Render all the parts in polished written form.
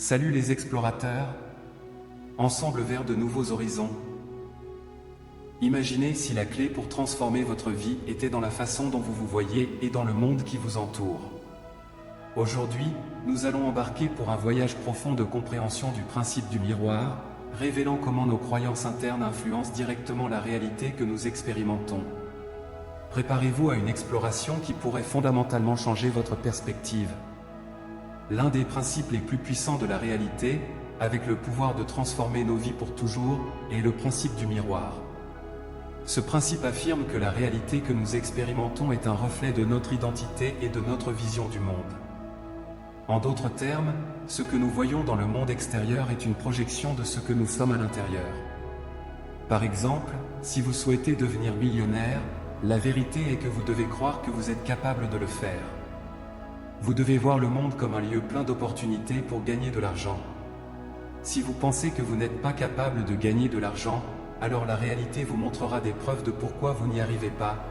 Salut les explorateurs, ensemble vers de nouveaux horizons. Imaginez si la clé pour transformer votre vie était dans la façon dont vous vous voyez et dans le monde qui vous entoure. Aujourd'hui, nous allons embarquer pour un voyage profond de compréhension du principe du miroir, révélant comment nos croyances internes influencent directement la réalité que nous expérimentons. Préparez-vous à une exploration qui pourrait fondamentalement changer votre perspective. L'un des principes les plus puissants de la réalité, avec le pouvoir de transformer nos vies pour toujours, est le principe du miroir. Ce principe affirme que la réalité que nous expérimentons est un reflet de notre identité et de notre vision du monde. En d'autres termes, ce que nous voyons dans le monde extérieur est une projection de ce que nous sommes à l'intérieur. Par exemple, si vous souhaitez devenir millionnaire, la vérité est que vous devez croire que vous êtes capable de le faire. Vous devez voir le monde comme un lieu plein d'opportunités pour gagner de l'argent. Si vous pensez que vous n'êtes pas capable de gagner de l'argent, alors la réalité vous montrera des preuves de pourquoi vous n'y arrivez pas.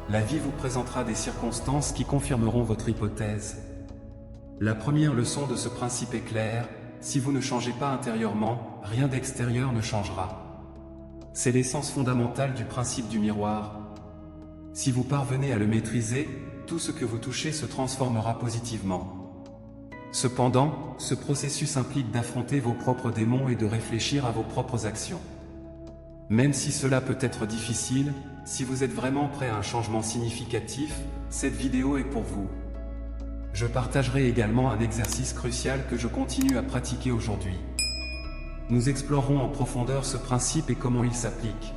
La vie vous présentera des circonstances qui confirmeront votre hypothèse. La première leçon de ce principe est claire: si vous ne changez pas intérieurement, rien d'extérieur ne changera. C'est l'essence fondamentale du principe du miroir. Si vous parvenez à le maîtriser, tout ce que vous touchez se transformera positivement. Cependant, ce processus implique d'affronter vos propres démons et de réfléchir à vos propres actions. Même si cela peut être difficile, si vous êtes vraiment prêt à un changement significatif, cette vidéo est pour vous. Je partagerai également un exercice crucial que je continue à pratiquer aujourd'hui. Nous explorerons en profondeur ce principe et comment il s'applique.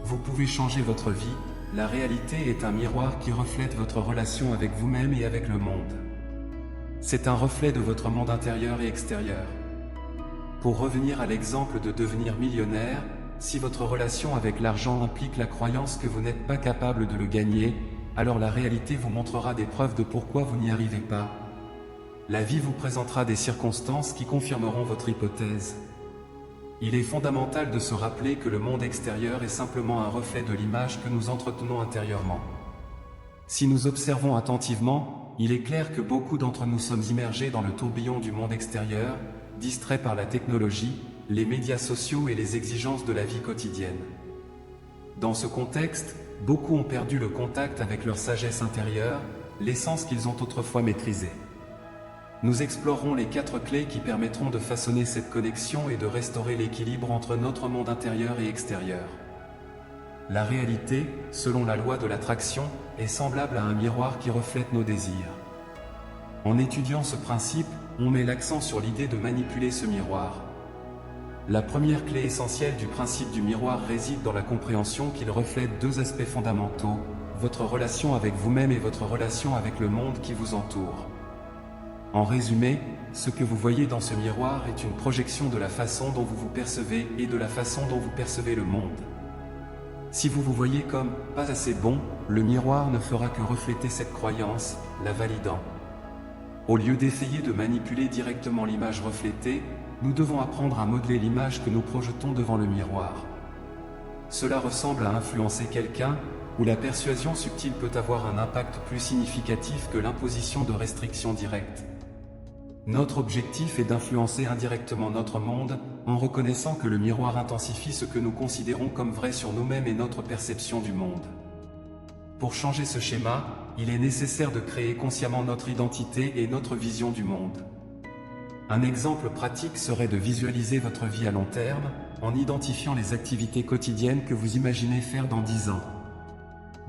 Vous pouvez changer votre vie. La réalité est un miroir qui reflète votre relation avec vous-même et avec le monde. C'est un reflet de votre monde intérieur et extérieur. Pour revenir à l'exemple de devenir millionnaire, si votre relation avec l'argent implique la croyance que vous n'êtes pas capable de le gagner, alors la réalité vous montrera des preuves de pourquoi vous n'y arrivez pas. La vie vous présentera des circonstances qui confirmeront votre hypothèse. Il est fondamental de se rappeler que le monde extérieur est simplement un reflet de l'image que nous entretenons intérieurement. Si nous observons attentivement, il est clair que beaucoup d'entre nous sommes immergés dans le tourbillon du monde extérieur, distraits par la technologie, les médias sociaux et les exigences de la vie quotidienne. Dans ce contexte, beaucoup ont perdu le contact avec leur sagesse intérieure, l'essence qu'ils ont autrefois maîtrisée. Nous explorerons les 4 clés qui permettront de façonner cette connexion et de restaurer l'équilibre entre notre monde intérieur et extérieur. La réalité, selon la loi de l'attraction, est semblable à un miroir qui reflète nos désirs. En étudiant ce principe, on met l'accent sur l'idée de manipuler ce miroir. La première clé essentielle du principe du miroir réside dans la compréhension qu'il reflète 2 aspects fondamentaux: votre relation avec vous-même et votre relation avec le monde qui vous entoure. En résumé, ce que vous voyez dans ce miroir est une projection de la façon dont vous vous percevez et de la façon dont vous percevez le monde. Si vous vous voyez comme « pas assez bon », le miroir ne fera que refléter cette croyance, la validant. Au lieu d'essayer de manipuler directement l'image reflétée, nous devons apprendre à modeler l'image que nous projetons devant le miroir. Cela ressemble à influencer quelqu'un, où la persuasion subtile peut avoir un impact plus significatif que l'imposition de restrictions directes. Notre objectif est d'influencer indirectement notre monde, en reconnaissant que le miroir intensifie ce que nous considérons comme vrai sur nous-mêmes et notre perception du monde. Pour changer ce schéma, il est nécessaire de créer consciemment notre identité et notre vision du monde. Un exemple pratique serait de visualiser votre vie à long terme, en identifiant les activités quotidiennes que vous imaginez faire dans 10 ans.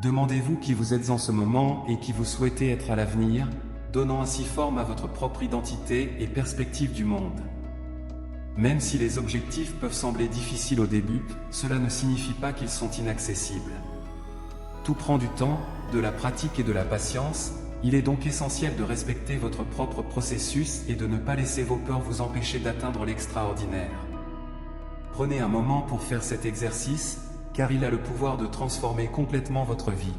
Demandez-vous qui vous êtes en ce moment et qui vous souhaitez être à l'avenir, donnant ainsi forme à votre propre identité et perspective du monde. Même si les objectifs peuvent sembler difficiles au début, cela ne signifie pas qu'ils sont inaccessibles. Tout prend du temps, de la pratique et de la patience. Il est donc essentiel de respecter votre propre processus et de ne pas laisser vos peurs vous empêcher d'atteindre l'extraordinaire. Prenez un moment pour faire cet exercice, car il a le pouvoir de transformer complètement votre vie.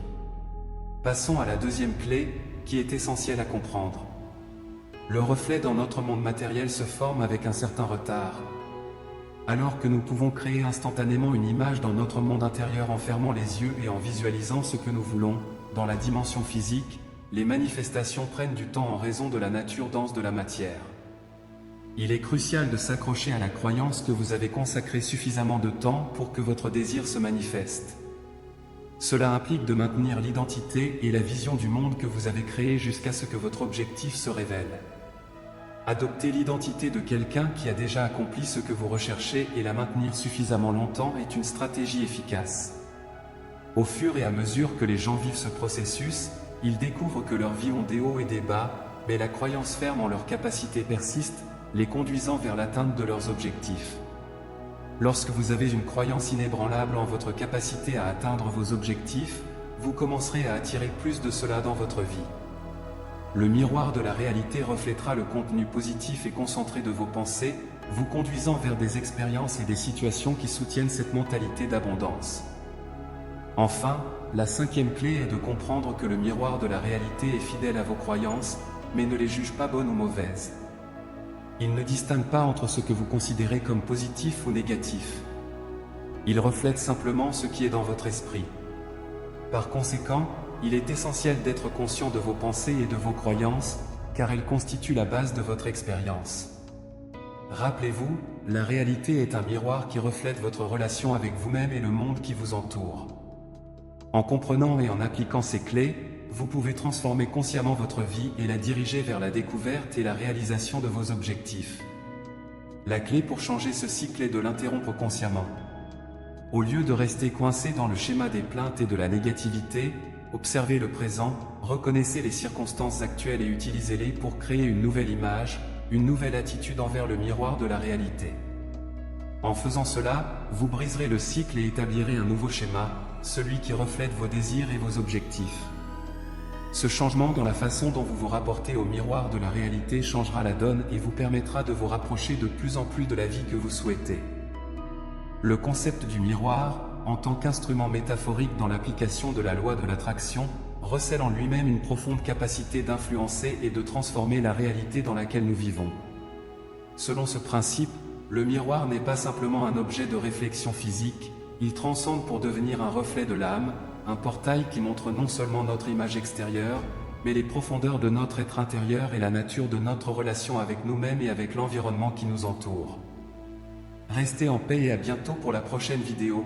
Passons à la deuxième clé, qui est essentielle à comprendre. Le reflet dans notre monde matériel se forme avec un certain retard. Alors que nous pouvons créer instantanément une image dans notre monde intérieur en fermant les yeux et en visualisant ce que nous voulons, dans la dimension physique, les manifestations prennent du temps en raison de la nature dense de la matière. Il est crucial de s'accrocher à la croyance que vous avez consacré suffisamment de temps pour que votre désir se manifeste. Cela implique de maintenir l'identité et la vision du monde que vous avez créé jusqu'à ce que votre objectif se révèle. Adopter l'identité de quelqu'un qui a déjà accompli ce que vous recherchez et la maintenir suffisamment longtemps est une stratégie efficace. Au fur et à mesure que les gens vivent ce processus, ils découvrent que leurs vies ont des hauts et des bas, mais la croyance ferme en leur capacité persiste, les conduisant vers l'atteinte de leurs objectifs. Lorsque vous avez une croyance inébranlable en votre capacité à atteindre vos objectifs, vous commencerez à attirer plus de cela dans votre vie. Le miroir de la réalité reflètera le contenu positif et concentré de vos pensées, vous conduisant vers des expériences et des situations qui soutiennent cette mentalité d'abondance. Enfin, la cinquième clé est de comprendre que le miroir de la réalité est fidèle à vos croyances, mais ne les juge pas bonnes ou mauvaises. Il ne distingue pas entre ce que vous considérez comme positif ou négatif. Il reflète simplement ce qui est dans votre esprit. Par conséquent, il est essentiel d'être conscient de vos pensées et de vos croyances, car elles constituent la base de votre expérience. Rappelez-vous, la réalité est un miroir qui reflète votre relation avec vous-même et le monde qui vous entoure. En comprenant et en appliquant ces clés, vous pouvez transformer consciemment votre vie et la diriger vers la découverte et la réalisation de vos objectifs. La clé pour changer ce cycle est de l'interrompre consciemment. Au lieu de rester coincé dans le schéma des plaintes et de la négativité, observez le présent, reconnaissez les circonstances actuelles et utilisez-les pour créer une nouvelle image, une nouvelle attitude envers le miroir de la réalité. En faisant cela, vous briserez le cycle et établirez un nouveau schéma, celui qui reflète vos désirs et vos objectifs. Ce changement dans la façon dont vous vous rapportez au miroir de la réalité changera la donne et vous permettra de vous rapprocher de plus en plus de la vie que vous souhaitez. Le concept du miroir, en tant qu'instrument métaphorique dans l'application de la loi de l'attraction, recèle en lui-même une profonde capacité d'influencer et de transformer la réalité dans laquelle nous vivons. Selon ce principe, le miroir n'est pas simplement un objet de réflexion physique, il transcende pour devenir un reflet de l'âme, un portail qui montre non seulement notre image extérieure, mais les profondeurs de notre être intérieur et la nature de notre relation avec nous-mêmes et avec l'environnement qui nous entoure. Restez en paix et à bientôt pour la prochaine vidéo.